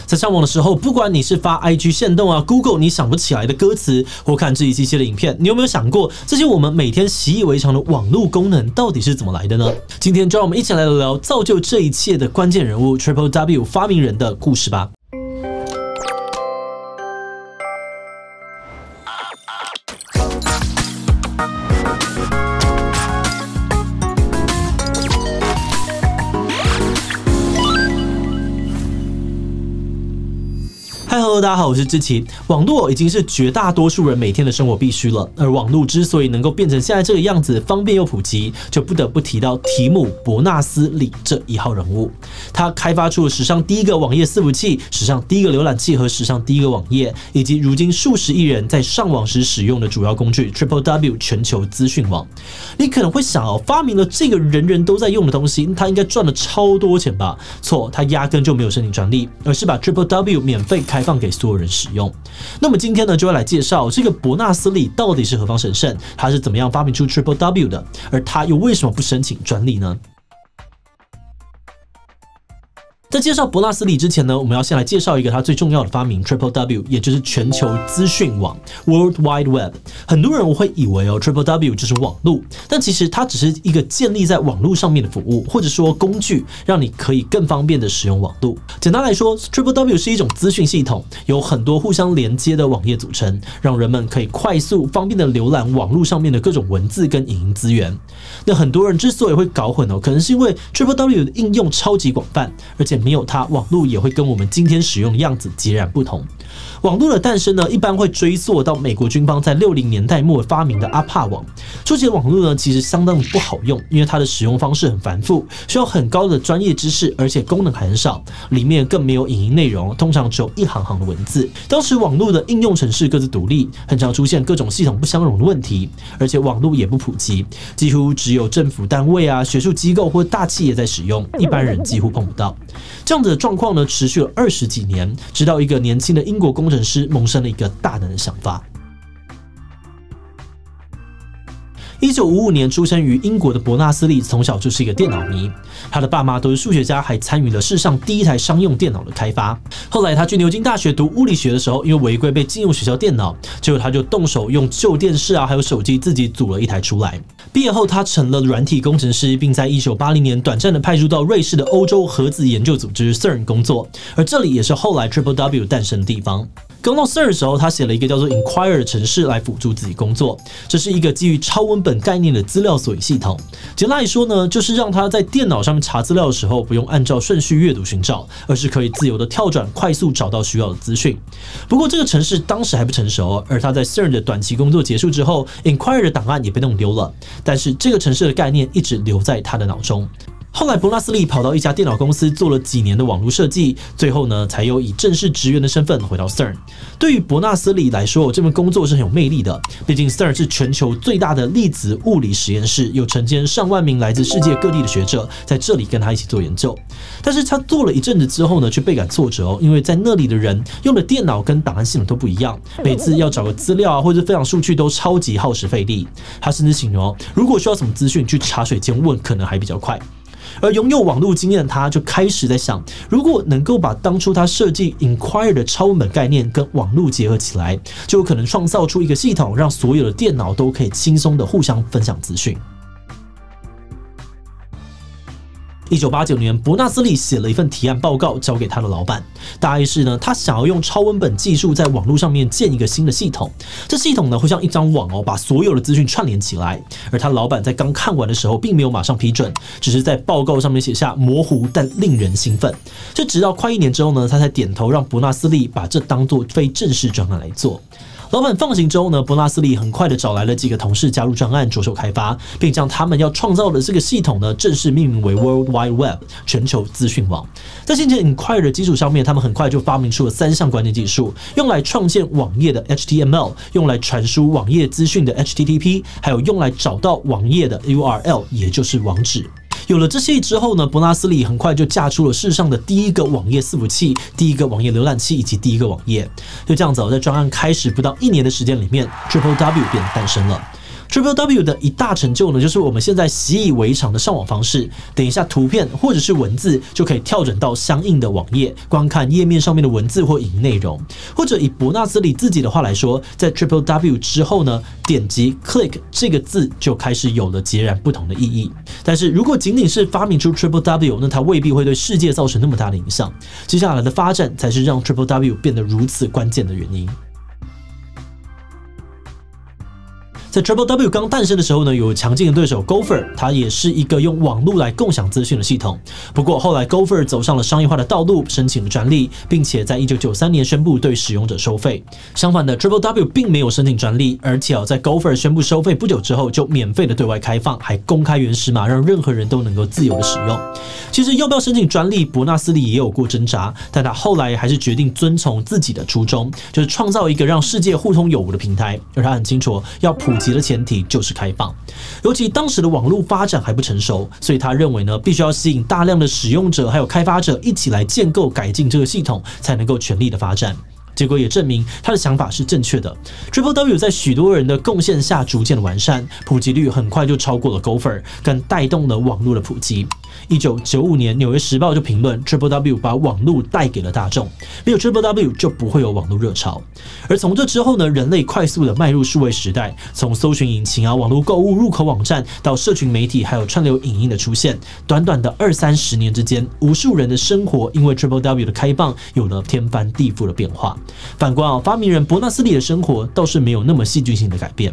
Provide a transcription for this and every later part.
在上网的时候，不管你是发 IG 限动啊 ，Google 你想不起来的歌词，或看这一期的影片，你有没有想过，这些我们每天习以为常的网络功能到底是怎么来的呢？今天就让我们一起来聊聊造就这一切的关键人物 Triple W 发明人的故事吧。Hello， 大家好，我是志奇。网络已经是绝大多数人每天的生活必须了，而网络之所以能够变成现在这个样子，方便又普及，就不得不提到提姆·伯纳斯·李这一号人物。他开发出了史上第一个网页伺服器、史上第一个浏览器和史上第一个网页，以及如今数十亿人在上网时使用的主要工具 Triple W 全球资讯网。你可能会想哦，发明了这个人人都在用的东西，他应该赚了超多钱吧？错，他压根就没有申请专利，而是把 Triple W 免费开放给所有人使用。那么今天呢，就要来介绍这个伯纳斯李到底是何方神圣，他是怎么样发明出 Triple W 的，而他又为什么不申请专利呢？在介绍伯纳斯李之前呢，我们要先来介绍一个他最重要的发明 Triple W， 也就是全球资讯网 World Wide Web。很多人会以为Triple W 就是网络，但其实它只是一个建立在网络上面的服务，或者说工具，让你可以更方便的使用网络。简单来说 ，Triple W 是一种资讯系统，由很多互相连接的网页组成，让人们可以快速、方便的浏览网络上面的各种文字跟影音资源。那很多人之所以会搞混可能是因为 Triple W 的应用超级广泛，而且没有它，网络也会跟我们今天使用的样子截然不同。网络的诞生呢，一般会追溯到美国军方在60年代末发明的阿帕网。初期的网络呢，其实相当不好用，因为它的使用方式很繁复，需要很高的专业知识，而且功能还很少，里面更没有影音内容，通常只有一行行的文字。当时网络的应用程式各自独立，很常出现各种系统不相容的问题，而且网络也不普及，几乎只有政府单位啊、学术机构或大企业在使用，一般人几乎碰不到。这样子的状况呢，持续了20几年，直到一个年轻的英国工程师萌生了一个大胆的想法。1955年出生于英国的伯纳斯李从小就是一个电脑迷，他的爸妈都是数学家，还参与了世上第一台商用电脑的开发。后来他去牛津大学读物理学的时候，因为违规被禁用学校电脑，结果他就动手用旧电视啊还有手机自己组了一台出来。毕业后他成了软体工程师，并在1980年短暂的派驻到瑞士的欧洲核子研究组织 CERN 工作，而这里也是后来 Triple W 诞生的地方。刚到 CERN 的时候，他写了一个叫做 Inquire 的程式来辅助自己工作。这是一个基于超文本概念的资料索引系统。简单来说呢，就是让他在电脑上面查资料的时候，不用按照顺序阅读寻找，而是可以自由的跳转，快速找到需要的资讯。不过这个程式当时还不成熟，而他在 CERN 的短期工作结束之后 ，Inquire 的档案也被弄丢了。但是这个程式的概念一直留在他的脑中。后来伯纳斯李跑到一家电脑公司做了几年的网络设计，最后呢才又以正式职员的身份回到 CERN。对于伯纳斯李来说，这份工作是很有魅力的，毕竟 CERN 是全球最大的粒子物理实验室，有成千上万名来自世界各地的学者在这里跟他一起做研究。但是他做了一阵子之后呢，却倍感挫折因为在那里的人用的电脑跟档案系统都不一样，每次要找个资料或者分享数据都超级耗时费力。他甚至形容如果需要什么资讯，去茶水间问可能还比较快。而拥有网络经验的他，就开始在想，如果能够把当初他设计 Inquire 的超文本概念跟网络结合起来，就有可能创造出一个系统，让所有的电脑都可以轻松的互相分享资讯。1989年，伯纳斯李写了一份提案报告交给他的老板，大意是呢，他想要用超文本技术在网络上面建一个新的系统。这系统呢会像一张网把所有的资讯串联起来。而他老板在刚看完的时候，并没有马上批准，只是在报告上面写下模糊但令人兴奋。这直到快1年之后呢，他才点头让伯纳斯李把这当作非正式专案来做。老板放行之后呢，伯纳斯李很快的找来了几个同事加入专案，着手开发，并将他们要创造的这个系统呢，正式命名为 World Wide Web 全球资讯网。在先前 Inquire 的基础上面，他们很快就发明出了3项关键技术，用来创建网页的 HTML， 用来传输网页资讯的 HTTP， 还有用来找到网页的 URL， 也就是网址。有了这些之后呢，伯纳斯李很快就架出了世上的第一个网页伺服器、第一个网页浏览器以及第一个网页。就这样子在专案开始不到1年的时间里面 ，Triple W 便诞生了。，TripleW 的一大成就呢，就是我们现在习以为常的上网方式，点一下图片或者是文字，就可以跳转到相应的网页，观看页面上面的文字或影音内容。或者以伯纳斯里自己的话来说，在 TripleW 之后呢，点击 click 这个字就开始有了截然不同的意义。但是如果仅仅是发明出 TripleW， 那它未必会对世界造成那么大的影响。接下来的发展才是让 TripleW 变得如此关键的原因。在 TripleW 刚诞生的时候呢，有强劲的对手 Gopher， 它也是一个用网络来共享资讯的系统。不过后来 Gopher 走上了商业化的道路，申请了专利，并且在1993年宣布对使用者收费。相反的 ，TripleW 并没有申请专利，而且在 Gopher 宣布收费不久之后，就免费的对外开放，还公开原始码，让任何人都能够自由的使用。其实要不要申请专利，伯纳斯里也有过挣扎，但他后来还是决定遵从自己的初衷，就是创造一个让世界互通有无的平台。而他很清楚，要普及的前提就是开放，尤其当时的网络发展还不成熟，所以他认为呢，必须要吸引大量的使用者还有开发者一起来建构改进这个系统，才能够全力的发展。结果也证明他的想法是正确的。TripleW 在许多人的贡献下逐渐的完善，普及率很快就超过了 Gopher， 更带动了网络的普及。1995年，《纽约时报》就评论 TripleW 把网络带给了大众，没有 TripleW 就不会有网络热潮。而从这之后呢，人类快速的迈入数位时代，从搜寻引擎啊、网络购物、入口网站到社群媒体，还有串流影音的出现，短短的20-30年之间，无数人的生活因为 TripleW 的开放有了天翻地覆的变化。反观发明人伯纳斯里的生活倒是没有那么戏剧性的改变。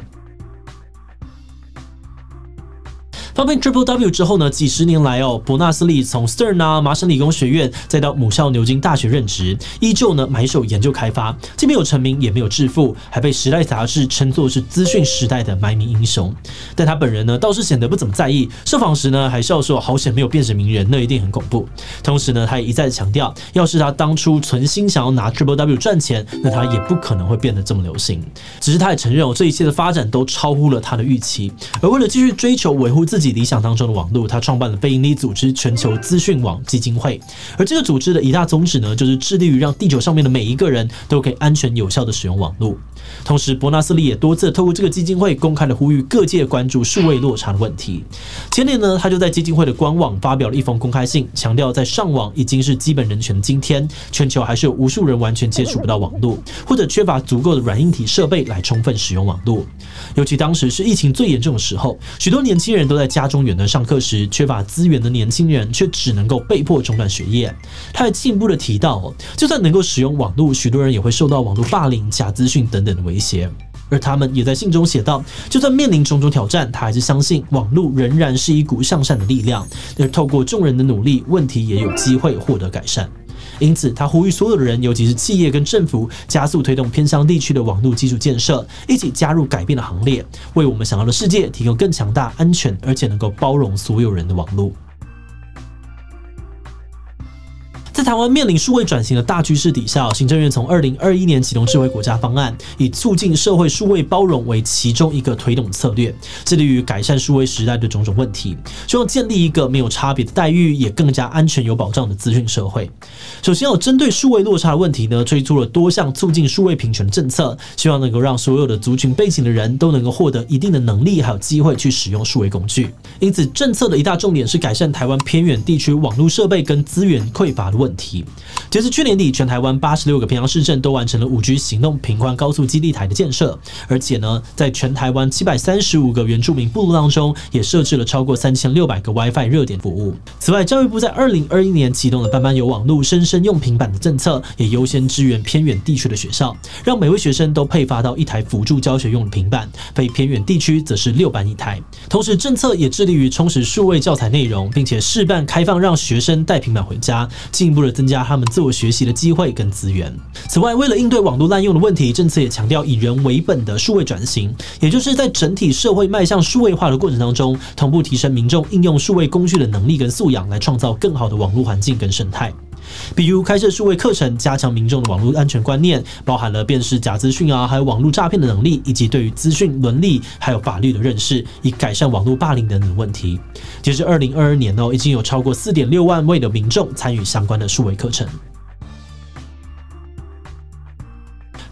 发明 TripleW 之后呢，几十年来伯纳斯利从 Stern 啊、麻省理工学院，再到母校牛津大学任职，依旧呢埋首研究开发，既没有成名，也没有致富，还被《时代》杂志称作是资讯时代的埋名英雄。但他本人呢，倒是显得不怎么在意，受访时呢还笑说：“好险没有变成名人，那一定很恐怖。”同时呢，他也一再强调，要是他当初存心想要拿 TripleW 赚钱，那他也不可能会变得这么流行。只是他也承认这一切的发展都超乎了他的预期。而为了继续追求维护自己理想当中的网络，他创办了非营利组织全球资讯网基金会。而这个组织的一大宗旨呢，就是致力于让地球上面的每一个人都可以安全有效的使用网络。同时，伯纳斯利也多次透过这个基金会公开的呼吁各界关注数位落差的问题。前年呢，他就在基金会的官网发表了一封公开信，强调在上网已经是基本人权的今天，全球还是有无数人完全接触不到网络，或者缺乏足够的软硬体设备来充分使用网络。尤其当时是疫情最严重的时候，许多年轻人都在家中远端上课时，缺乏资源的年轻人却只能够被迫中断学业。他还进一步的提到，就算能够使用网络，许多人也会受到网络霸凌、假资讯等等的威胁。而他们也在信中写道，就算面临种种挑战，他还是相信网络仍然是一股向善的力量，而透过众人的努力，问题也有机会获得改善。因此，他呼吁所有的人，尤其是企业跟政府，加速推动偏乡地区的网络基础建设，一起加入改变的行列，为我们想要的世界提供更强大、安全，而且能够包容所有人的网络。在台湾面临数位转型的大趋势底下，行政院从2021年启动智慧国家方案，以促进社会数位包容为其中一个推动策略，致力于改善数位时代的种种问题，希望建立一个没有差别的待遇，也更加安全有保障的资讯社会。首先，针对数位落差的问题呢，推出了多项促进数位平权的政策，希望能够让所有的族群背景的人都能够获得一定的能力还有机会去使用数位工具。因此，政策的一大重点是改善台湾偏远地区网络设备跟资源匮乏的问题。截至去年底，全台湾86个偏乡市镇都完成了5G 行动频宽高速基地台的建设，而且呢，在全台湾735个原住民部落当中，也设置了超过3600个 WiFi 热点服务。此外，教育部在2021年启动了班班有网路、生生用平板的政策，也优先支援偏远地区的学校，让每位学生都配发到一台辅助教学用的平板，非偏远地区则是6班1台。同时，政策也致力于充实数位教材内容，并且试办开放让学生带平板回家，进一步的增加他们自我学习的机会跟资源。此外，为了应对网络滥用的问题，政策也强调以人为本的数位转型，也就是在整体社会迈向数位化的过程当中，同步提升民众应用数位工具的能力跟素养，来创造更好的网络环境跟生态。比如开设数位课程，加强民众的网络安全观念，包含了辨识假资讯啊，还有网络诈骗的能力，以及对于资讯伦理还有法律的认识，以改善网络霸凌等等的问题。截至2022年已经有超过4.6万位的民众参与相关的数位课程。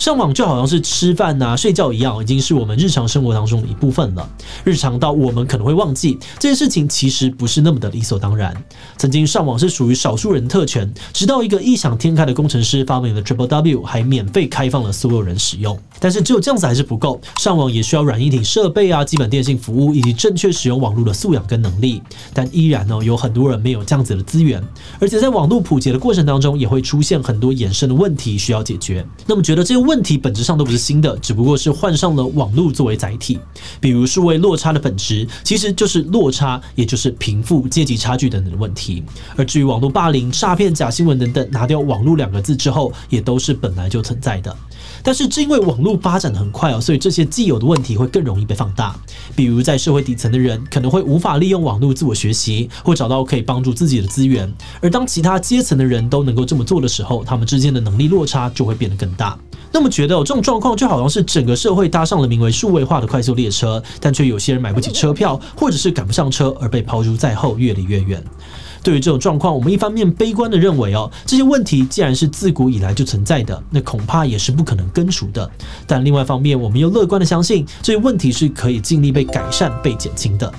上网就好像是吃饭啊、睡觉一样，已经是我们日常生活当中的一部分了。日常到我们可能会忘记这件事情，其实不是那么的理所当然。曾经上网是属于少数人的特权，直到一个异想天开的工程师发明了 TripleW， 还免费开放了所有人使用。但是只有这样子还是不够，上网也需要软硬体设备啊、基本电信服务以及正确使用网络的素养跟能力。但依然有很多人没有这样子的资源，而且在网络普及的过程当中，也会出现很多衍生的问题需要解决。那么觉得这些问题本质上都不是新的，只不过是换上了网络作为载体。比如数位落差的本质其实就是落差，也就是贫富、阶级差距等等的问题。而至于网络霸凌、诈骗、假新闻等等，拿掉网络2个字之后，也都是本来就存在的。但是正因为网络发展得很快所以这些既有的问题会更容易被放大。比如在社会底层的人可能会无法利用网络自我学习，或找到可以帮助自己的资源，而当其他阶层的人都能够这么做的时候，他们之间的能力落差就会变得更大。那么觉得这种状况就好像是整个社会搭上了名为数位化的快速列车，但却有些人买不起车票，或者是赶不上车而被抛诸在后，越离越远。对于这种状况，我们一方面悲观的认为这些问题既然是自古以来就存在的，那恐怕也是不可能根除的。但另外一方面，我们又乐观的相信这些问题是可以尽力被改善、被减轻的。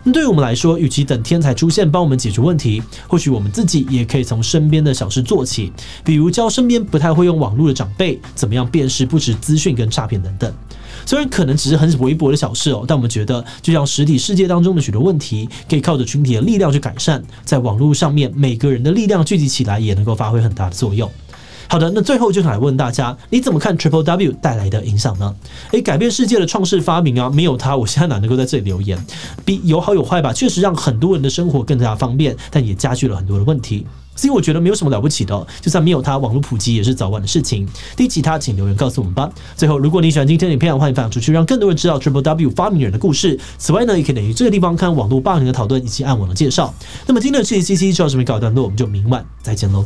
那对于我们来说，与其等天才出现帮我们解决问题，或许我们自己也可以从身边的小事做起，比如教身边不太会用网络的长辈怎么样辨识不实资讯跟诈骗等等。虽然可能只是很微薄的小事但我们觉得就像实体世界当中的许多问题，可以靠着群体的力量去改善，在网络上面每个人的力量聚集起来，也能够发挥很大的作用。好的，那最后就想来问大家，你怎么看 TripleW 带来的影响呢？改变世界的创世发明没有它，我现在哪能够在这里留言？有好有坏吧，确实让很多人的生活更加方便，但也加剧了很多的问题。所以我觉得没有什么了不起的就算没有它，网络普及也是早晚的事情。其他请留言告诉我们吧。最后，如果你喜欢今天的影片，欢迎分享出去，让更多人知道 TripleW 发明人的故事。此外呢，也可以点击这个地方看网络霸凌的讨论以及暗网的介绍。那么今天的这期就到这边告一段落，我们就明晚再见喽。